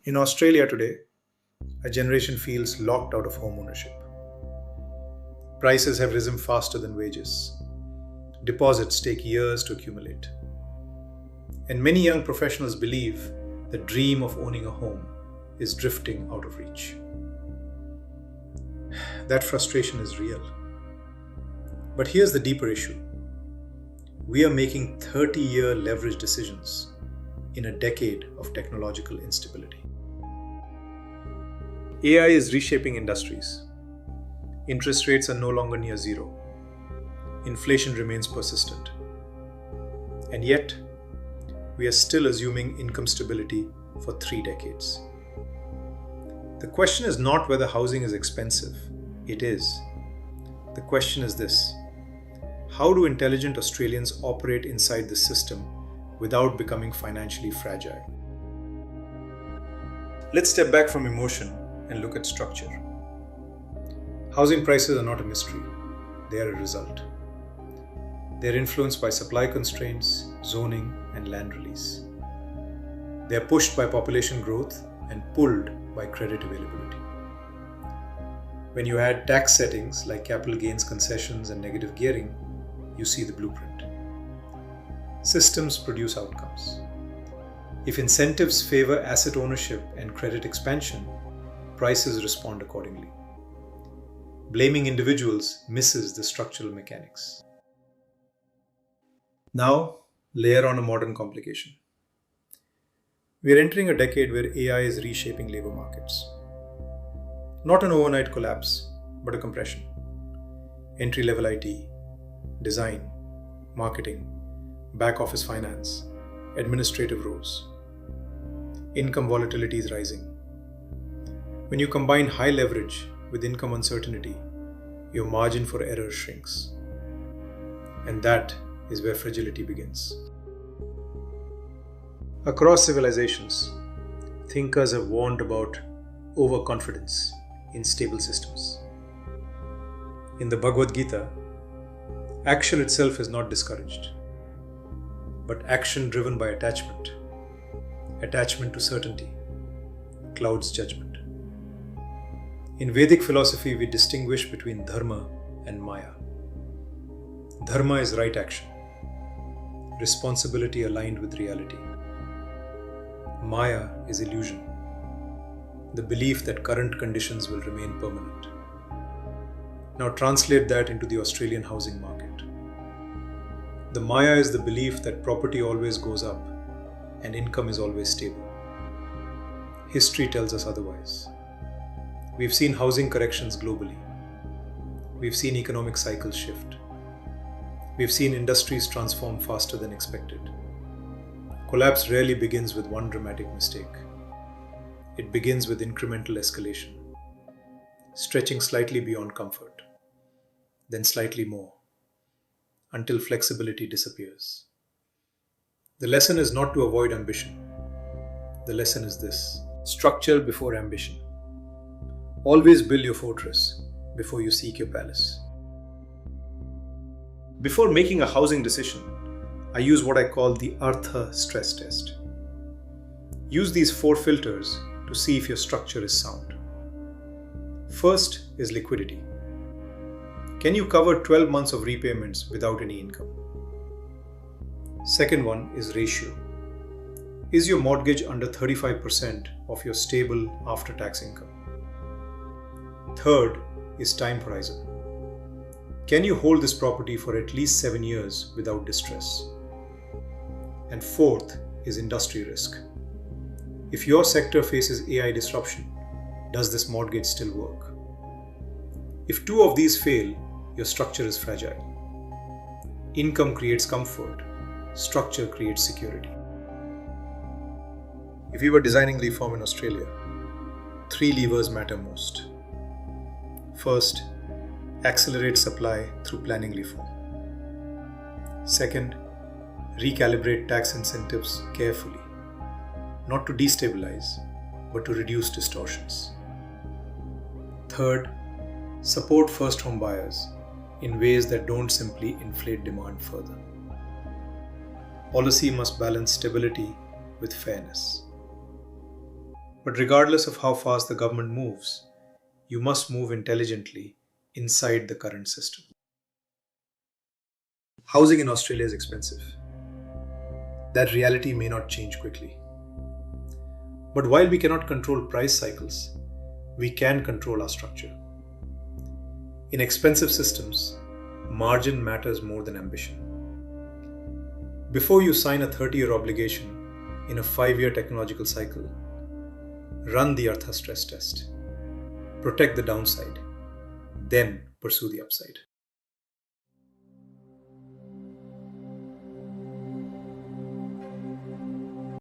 In Australia today, a generation feels locked out of home ownership. Prices have risen faster than wages. Deposits take years to accumulate. And many young professionals believe the dream of owning a home is drifting out of reach. That frustration is real. But here's the deeper issue. We are making 30-year leverage decisions in a decade of technological instability. AI is reshaping industries. Interest rates are no longer near zero. Inflation remains persistent. And yet, we are still assuming income stability for 3 decades. The question is not whether housing is expensive. It is. The question is this: how do intelligent Australians operate inside the system without becoming financially fragile? Let's step back from emotion and look at structure. Housing prices are not a mystery, they are a result. They are influenced by supply constraints, zoning, and land release. They are pushed by population growth and pulled by credit availability. When you add tax settings like capital gains concessions and negative gearing, you see the blueprint. Systems produce outcomes. If incentives favor asset ownership and credit expansion, prices respond accordingly. Blaming individuals misses the structural mechanics. Now, layer on a modern complication. We are entering a decade where AI is reshaping labor markets. Not an overnight collapse, but a compression. Entry-level IT, design, marketing, back office finance, administrative roles. Income volatility is rising. When you combine high leverage with income uncertainty, your margin for error shrinks. And that is where fragility begins. Across civilizations, thinkers have warned about overconfidence in stable systems. In the Bhagavad Gita, action itself is not discouraged, but action driven by attachment to certainty, clouds judgment. In Vedic philosophy, we distinguish between Dharma and Maya. Dharma is right action, responsibility aligned with reality. Maya is illusion, the belief that current conditions will remain permanent. Now translate that into the Australian housing market. The Maya is the belief that property always goes up and income is always stable. History tells us otherwise. We've seen housing corrections globally. We've seen economic cycles shift. We've seen industries transform faster than expected. Collapse rarely begins with one dramatic mistake. It begins with incremental escalation, stretching slightly beyond comfort, then slightly more, until flexibility disappears. The lesson is not to avoid ambition. The lesson is this: structure before ambition. Always build your fortress before you seek your palace. Before making a housing decision, I use what I call the Artha Stress Test. Use these 4 filters to see if your structure is sound. First is liquidity. Can you cover 12 months of repayments without any income? Second one is ratio. Is your mortgage under 35% of your stable after-tax income? Third is time horizon. Can you hold this property for at least 7 years without distress? And fourth is industry risk. If your sector faces AI disruption, does this mortgage still work? If 2 of these fail, your structure is fragile. Income creates comfort, structure creates security. If we were designing reform in Australia, 3 levers matter most. First, accelerate supply through planning reform. Second, recalibrate tax incentives carefully, not to destabilize, but to reduce distortions. Third, support first home buyers in ways that don't simply inflate demand further. Policy must balance stability with fairness. But regardless of how fast the government moves, you must move intelligently inside the current system. Housing in Australia is expensive. That reality may not change quickly. But while we cannot control price cycles, we can control our structure. In expensive systems, margin matters more than ambition. Before you sign a 30-year obligation in a 5-year technological cycle, run the Artha Stress Test. Protect the downside, then pursue the upside.